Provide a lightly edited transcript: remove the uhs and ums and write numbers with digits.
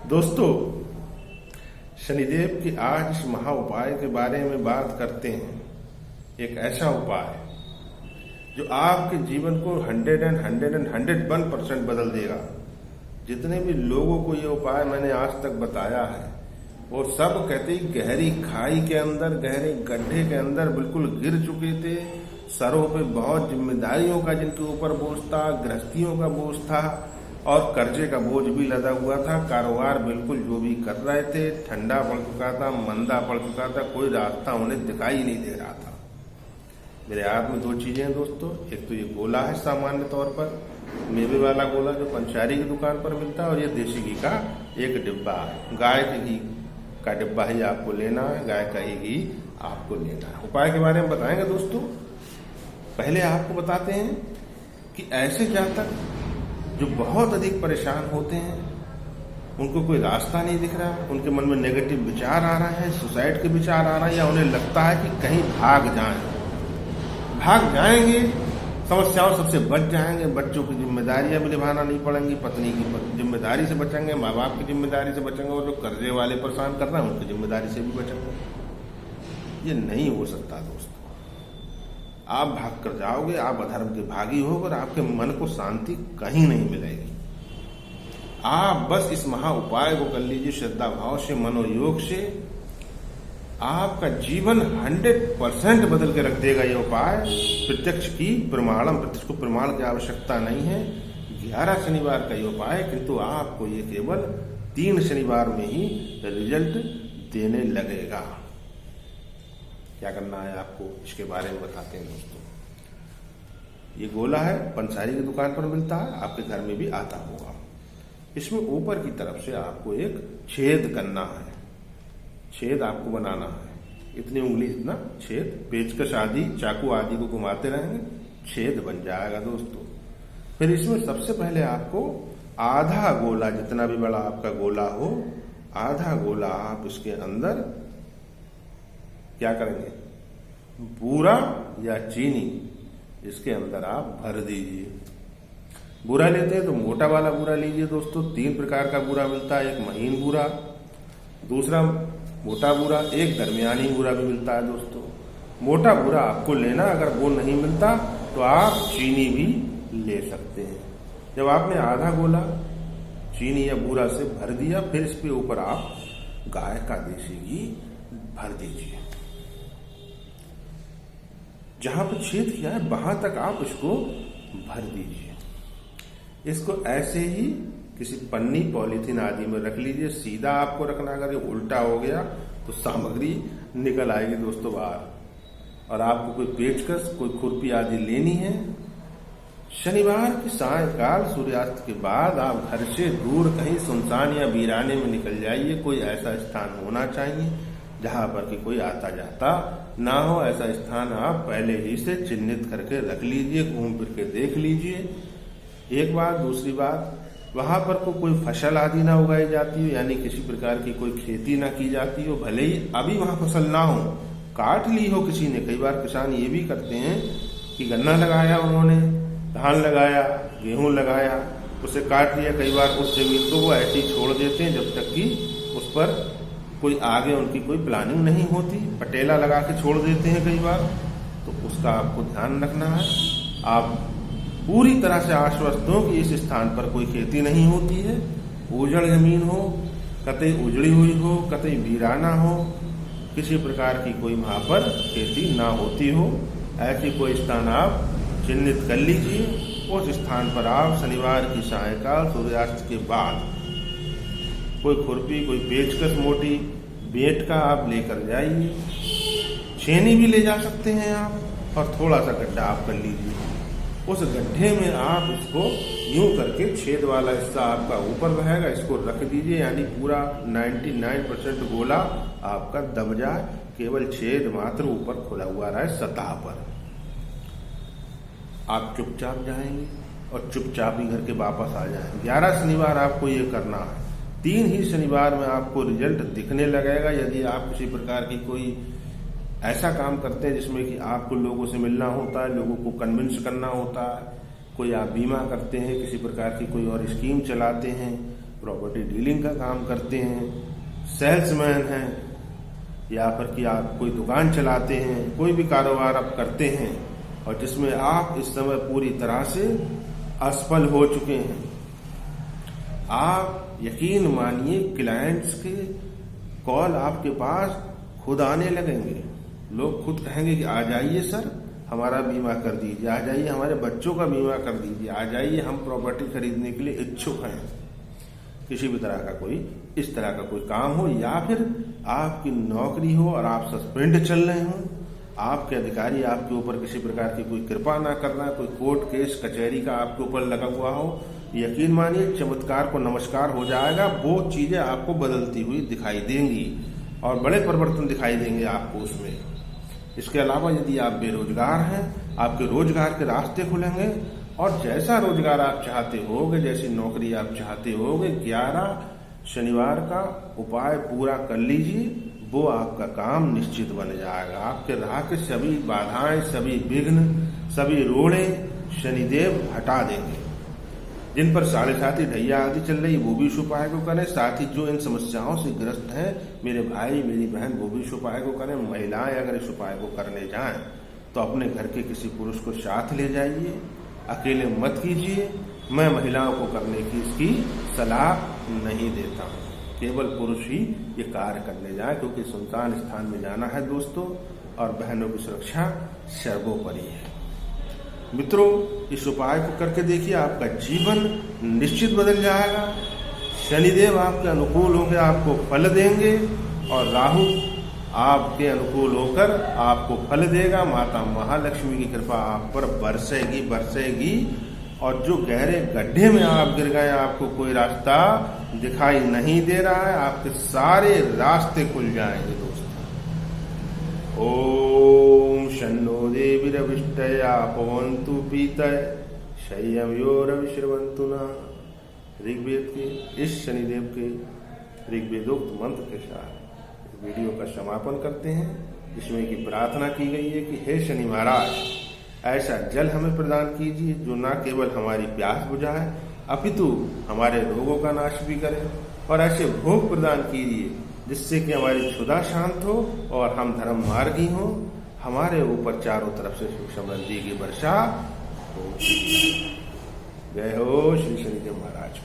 दोस्तों, शनिदेव के आज इस महा उपाय के बारे में बात करते हैं। एक ऐसा उपाय जो आपके जीवन को 101% बदल देगा। जितने भी लोगों को ये उपाय मैंने आज तक बताया है वो सब कहते ही गहरी खाई के अंदर, गहरे गड्ढे के अंदर बिल्कुल गिर चुके थे। सरों पे बहुत जिम्मेदारियों का जिनके ऊपर बोझ था, गृहस्थियों का बोझ था और कर्जे का बोझ भी लदा हुआ था। कारोबार बिल्कुल जो भी कर रहे थे ठंडा पड़ चुका था, मंदा पड़ चुका था, कोई रास्ता उन्हें दिखाई नहीं दे रहा था। मेरे हाथ में दो चीजें हैं दोस्तों। एक तो ये गोला है, सामान्य तौर पर मेवे वाला गोला जो पंचारी की दुकान पर मिलता है, और ये देसी घी का एक डिब्बा है। गाय के घी का डिब्बा ही आपको लेना है, गाय का ही घी आपको लेना है। उपाय के बारे में बताएंगे दोस्तों। पहले आपको बताते हैं कि ऐसे जातक जो बहुत अधिक परेशान होते हैं, उनको कोई रास्ता नहीं दिख रहा, उनके मन में नेगेटिव विचार आ रहा है, सुसाइड के विचार आ रहा है, या उन्हें लगता है कि कहीं भाग जाएंगे, समस्याओं सबसे बच जाएंगे, बच्चों की जिम्मेदारियां भी निभाना नहीं पड़ेंगी, पत्नी की जिम्मेदारी से बचेंगे, माँ बाप की जिम्मेदारी से बचेंगे, और जो कर्जे वाले परेशान कर रहे हैं उनकी जिम्मेदारी से भी बचेंगे। ये नहीं हो सकता दोस्तों। आप भाग कर जाओगे, आप अधर्म के भागी हो और आपके मन को शांति कहीं नहीं मिलेगी। आप बस इस महा उपाय को कर लीजिए श्रद्धा भाव से, मनोयोग से। आपका जीवन 100% बदल के रख देगा ये उपाय। प्रत्यक्ष की प्रमाणम, प्रत्यक्ष को प्रमाण की आवश्यकता नहीं है। 11 शनिवार का ये उपाय, किंतु आपको ये केवल 3 शनिवार में ही रिजल्ट देने लगेगा। क्या करना है आपको, इसके बारे में बताते हैं दोस्तों। ये गोला है, पंसारी की दुकान पर मिलता है, आपके घर में भी आता होगा। इसमें ऊपर की तरफ से आपको एक छेद करना है। छेद आपको बनाना है, इतनी उंगली इतना छेद, पेचकस आदि, चाकू आदि को घुमाते रहेंगे, छेद बन जाएगा दोस्तों। फिर इसमें सबसे पहले आपको आधा गोला, जितना भी बड़ा आपका गोला हो, आधा गोला आप इसके अंदर क्या करेंगे, बूरा या चीनी इसके अंदर आप भर दीजिए। बूरा लेते हैं तो मोटा वाला बूरा लीजिए दोस्तों। 3 प्रकार का बूरा मिलता है, एक महीन बूरा, दूसरा मोटा बूरा, एक दरमियानी बूरा भी मिलता है दोस्तों। मोटा बूरा आपको लेना, अगर वो नहीं मिलता तो आप चीनी भी ले सकते हैं। जब आपने आधा गोला चीनी या बूरा से भर दिया, फिर इसके ऊपर आप गाय का देसी घी भर दीजिए। जहां पर छेद किया है वहां तक आप इसको भर दीजिए। इसको ऐसे ही किसी पन्नी, पॉलीथीन आदि में रख लीजिए। सीधा आपको रखना, अगर ये उल्टा हो गया तो सामग्री निकल आएगी दोस्तों बाहर। और आपको कोई पेचकस, कोई खुरपी आदि लेनी है। शनिवार की सायंकाल सूर्यास्त के बाद आप घर से दूर कहीं सुनसान या वीराने में निकल जाइए। कोई ऐसा स्थान होना चाहिए जहां पर कि कोई आता जाता ना हो। ऐसा स्थान आप पहले ही से चिन्हित करके रख लीजिए, घूम फिर के देख लीजिए। एक बात। दूसरी बात, वहां पर कोई फसल आदि ना उगाई जाती हो, यानी किसी प्रकार की कोई खेती ना की जाती हो। भले ही अभी वहां फसल ना हो, काट ली हो किसी ने। कई बार किसान ये भी करते हैं कि गन्ना लगाया उन्होंने, धान लगाया, गेहूं लगाया, उसे काट लिया। कई बार उस जमीन को वो ऐसे ही छोड़ देते हैं जब तक कि उस पर कोई आगे उनकी कोई प्लानिंग नहीं होती। पटेला लगा के छोड़ देते हैं कई बार। तो उसका आपको ध्यान रखना है। आप पूरी तरह से आश्वस्त हो कि इस स्थान पर कोई खेती नहीं होती है। उजड़ जमीन हो, कतई उजड़ी हुई हो, कतई वीराना हो, किसी प्रकार की कोई वहां पर खेती ना होती हो, ऐसी कोई स्थान आप चिन्हित कर लीजिए। उस स्थान पर आप शनिवार की सायंकाल सूर्यास्त के बाद कोई खुरपी, कोई पेचकस मोटी बेट का आप लेकर जाइए। छेनी भी ले जा सकते हैं आप, और थोड़ा सा गड्ढा आप कर लीजिए। उस गड्ढे में आप इसको यूं करके, छेद वाला हिस्सा आपका ऊपर बहेगा, इसको रख दीजिए, यानी पूरा 99% गोला आपका दब जाए, केवल छेद मात्र ऊपर खुला हुआ रहे सतह पर। आप चुपचाप जाएंगे और चुपचाप ही घर के वापस आ जाएंगे। 11 शनिवार आपको ये करना है। 3 ही शनिवार में आपको रिजल्ट दिखने लगेगा। यदि आप किसी प्रकार की कोई ऐसा काम करते हैं जिसमें कि आपको लोगों से मिलना होता है, लोगों को कन्विंस करना होता है, कोई आप बीमा करते हैं, किसी प्रकार की कोई और स्कीम चलाते हैं, प्रॉपर्टी डीलिंग का काम करते हैं, सेल्समैन हैं, या फिर कि आप कोई दुकान चलाते हैं, कोई भी कारोबार आप करते हैं और जिसमें आप इस समय पूरी तरह से असफल हो चुके हैं, आप यकीन मानिए क्लाइंट्स के कॉल आपके पास खुद आने लगेंगे। लोग खुद कहेंगे कि आ जाइए सर, हमारा बीमा कर दीजिए, आ जाइए हमारे बच्चों का बीमा कर दीजिए, आ जाइए हम प्रॉपर्टी खरीदने के लिए इच्छुक हैं। किसी भी तरह का कोई इस तरह का कोई काम हो, या फिर आपकी नौकरी हो और आप सस्पेंड चल रहे हो, आपके अधिकारी आपके ऊपर किसी प्रकार की कोई कृपा ना करना, कोई कोर्ट केस कचहरी का आपके ऊपर लगा हुआ हो, यकीन मानिए चमत्कार को नमस्कार हो जाएगा। वो चीजें आपको बदलती हुई दिखाई देंगी और बड़े परिवर्तन दिखाई देंगे आपको उसमें। इसके अलावा यदि आप बेरोजगार हैं, आपके रोजगार के रास्ते खुलेंगे और जैसा रोजगार आप चाहते होगे, जैसी नौकरी आप चाहते होगे, 11 शनिवार का उपाय पूरा कर लीजिए, वो आपका काम निश्चित बन जाएगा। आपके राह के सभी बाधाएं, सभी विघ्न, सभी रोड़े शनिदेव हटा देंगे। जिन पर 7.5 ढैया आदि चल रही, वो भी इस उपाय को करें। साथ ही जो इन समस्याओं से ग्रस्त हैं मेरे भाई मेरी बहन, वो भी इस उपाय को करें। महिलाएं अगर इस उपाय को करने जाएं तो अपने घर के किसी पुरुष को साथ ले जाइए, अकेले मत कीजिए। मैं महिलाओं को करने की इसकी सलाह नहीं देता हूँ, केवल पुरुष ही ये कार्य करने जाए, क्योंकि सुनसान स्थान में जाना है दोस्तों, और बहनों की सुरक्षा सर्वोपरि है। मित्रों, इस उपाय को करके देखिए, आपका जीवन निश्चित बदल जाएगा। शनिदेव आपके अनुकूल होकर आपको फल देंगे और राहु आपके अनुकूल होकर आपको फल देगा। माता महालक्ष्मी की कृपा आप पर बरसेगी और जो गहरे गड्ढे में आप गिर गए, आपको कोई रास्ता दिखाई नहीं दे रहा है, आपके सारे रास्ते खुल जाएंगे दोस्तों। ओम शन्नो देवीरविष्टया पवन्तु पीतय शय्ययो रविश्रवन्तु नः। ऋग्वेद के इस शनिदेव के ऋग्वेदोक्त मंत्र के साथ वीडियो का समापन करते हैं, जिसमें की प्रार्थना की गई है कि हे शनि महाराज, ऐसा जल हमें प्रदान कीजिए जो न केवल हमारी प्यास बुझाए अपितु हमारे रोगों का नाश भी करे, और ऐसे भोग प्रदान कीजिए जिससे कि हमारी क्षुधा शांत हो और हम धर्म मार्गी हो, हमारे ऊपर चारों तरफ से सुख समृद्धि की वर्षा हो। जय हो श्री शनिदेव महाराज।